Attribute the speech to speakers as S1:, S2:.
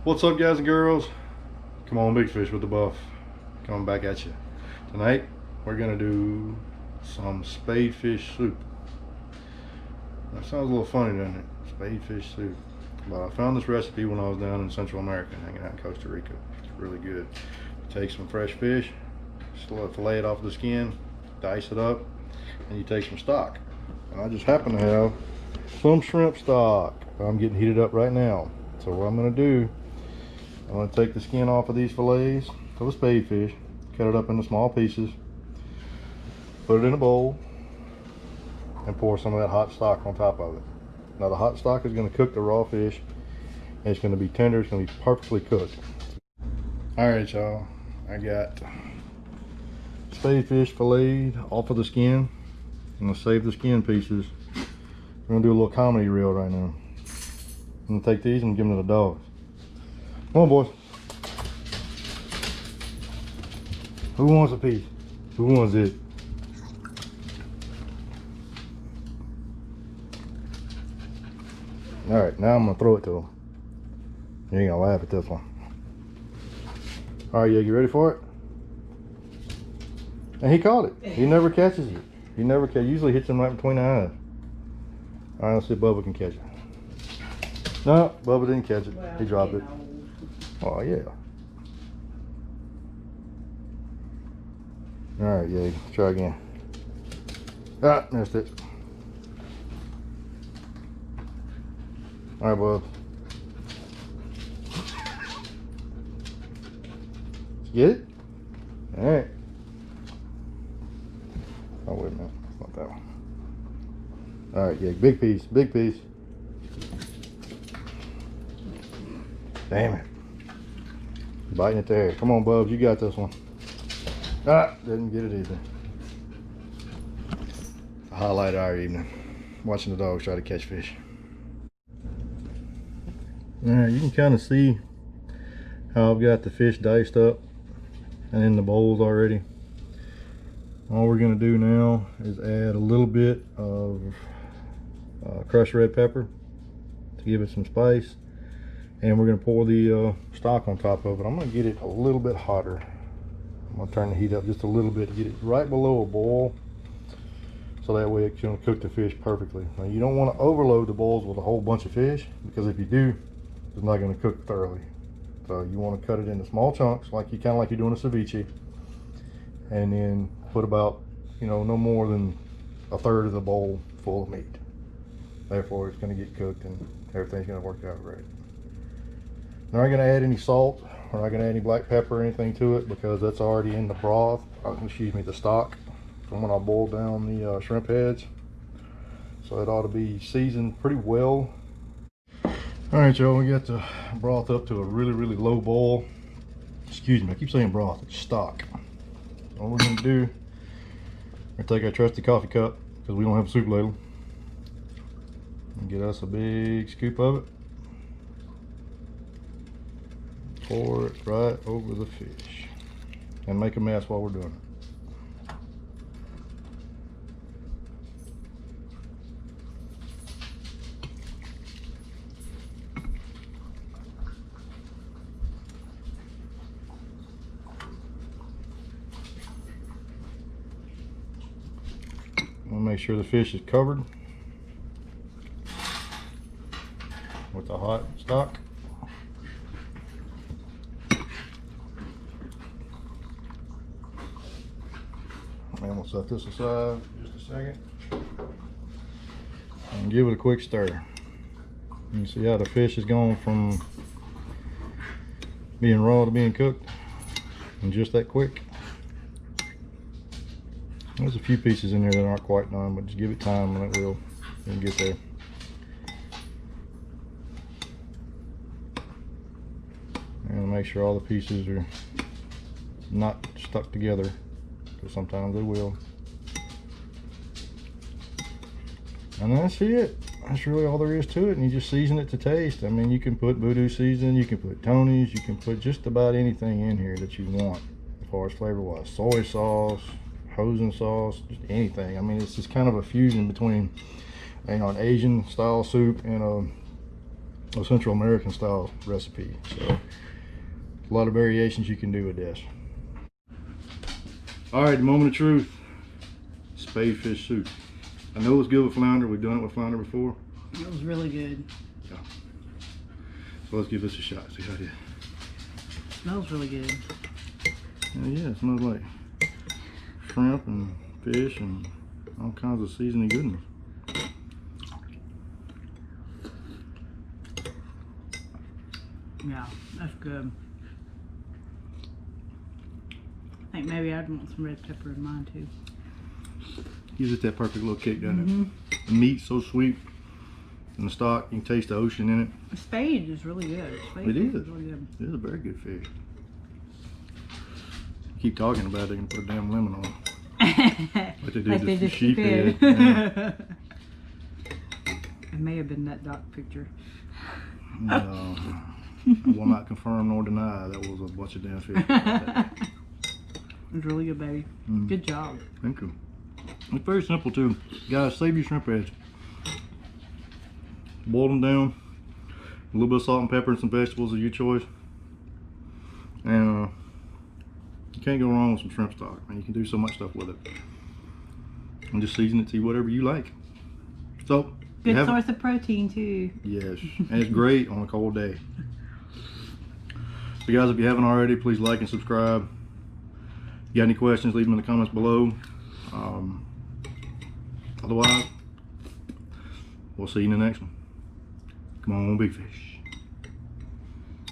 S1: What's up, guys and girls? Come on, Big Fish with the Buff. Coming back at you. Tonight, we're gonna do some spade fish soup. That sounds a little funny, doesn't it? Spade fish soup. But I found this recipe when I was down in Central America, hanging out in Costa Rica. It's really good. You take some fresh fish, fillet it off the skin, dice it up, and you take some stock. And I just happen to have some shrimp stock. I'm getting heated up right now. So what I'm gonna do, I'm going to take the skin off of these fillets of a spade fish, cut it up into small pieces, put it in a bowl, and pour some of that hot stock on top of it. Now the hot stock is going to cook the raw fish, and it's going to be tender, it's going to be perfectly cooked. Alright y'all, I got spade fish filleted off of the skin. I'm going to save the skin pieces. We're going to do a little comedy reel right now. I'm going to take these and give them to the dogs. Come on, boys. Who wants a piece? Who wants it? Alright, now I'm going to throw it to him. You ain't going to laugh at this one. Alright, yeah, you ready for it? And he caught it. He never catches it. He never catches. Usually hits him right between the eyes. Alright, let's see if Bubba can catch it. No, Bubba didn't catch it. Well, he dropped it. Oh yeah. Alright, yeah, try again. Ah, missed it. Alright, bub. Get it? Alright. Oh, wait a minute. Not that one. Alright, yeah, big piece, big piece. Damn it. Biting it there. Come on, Bubs, you got this one. Ah, didn't get it either. The highlight of our evening. Watching the dogs try to catch fish. Alright, you can kind of see how I've got the fish diced up and in the bowls already. All we're going to do now is add a little bit of crushed red pepper to give it some spice. And we're going to pour the stock on top of it. I'm going to get it a little bit hotter. I'm going to turn the heat up just a little bit to get it right below a boil, so that way it's going to cook the fish perfectly. Now you don't want to overload the bowls with a whole bunch of fish, because if you do, it's not going to cook thoroughly. So you want to cut it into small chunks, like you kind of like you're doing a ceviche, and then put about, you know, no more than a third of the bowl full of meat. Therefore it's going to get cooked and everything's going to work out right. Not going to add any salt. We're not going to add any black pepper or anything to it, because that's already in the broth. Excuse me, the stock from when I boiled down the shrimp heads. So it ought to be seasoned pretty well. Alright y'all, we got the broth up to a really low boil. Excuse me, I keep saying broth, it's stock. All we're going to do, we're going to take our trusty coffee cup, because we don't have a soup ladle, and get us a big scoop of it. Pour it right over the fish and make a mess while we're doing it. We'll make sure the fish is covered with the hot stock. And we'll set this aside just a second and give it a quick stir. You see how the fish has gone from being raw to being cooked in just that quick. There's a few pieces in there that aren't quite done, but just give it time and it will get there. And make sure all the pieces are not stuck together, because sometimes they will. And that's it. That's really all there is to it. And you just season it to taste. I mean, you can put voodoo season, you can put Tony's, you can put just about anything in here that you want as far as flavor wise. Soy sauce, hoisin sauce, just anything. I mean, it's just kind of a fusion between, you know, an Asian style soup and a Central American style recipe. So a lot of variations you can do with this. All right, the moment of truth. Spade fish soup. I know it's good with flounder. We've done it with flounder before.
S2: It was really good.
S1: Yeah. So let's give this a shot. See how it is.
S2: Smells really good.
S1: Yeah, it smells like shrimp and fish and all kinds of seasoning goodness.
S2: Yeah, that's good. I think maybe I'd want some red pepper in mine too.
S1: Gives it that perfect little kick, doesn't it? The meat's so sweet. And the stock, you can taste the ocean in it.
S2: Spade is really good. Spade
S1: It is.
S2: really good.
S1: It is a very good fish. Keep talking about it, they can put a damn lemon on it. Like they do
S2: Like they
S1: the
S2: just
S1: sheephead.
S2: did.
S1: Yeah.
S2: It may have been that dock picture.
S1: No, I will not confirm nor deny that was a bunch of damn fish.
S2: It was really good, baby. Good job.
S1: Thank you. It's very simple too. Guys, save your shrimp heads. Boil them down. A little bit of salt and pepper and some vegetables of your choice. And you can't go wrong with some shrimp stock. And you can do so much stuff with it. And just season it to whatever you like. So,
S2: Good source of protein too.
S1: yes, and it's great on a cold day. So guys, if you haven't already, please like and subscribe. If you got any questions, leave them in the comments below. Otherwise, we'll see you in the next one. Come on, big fish.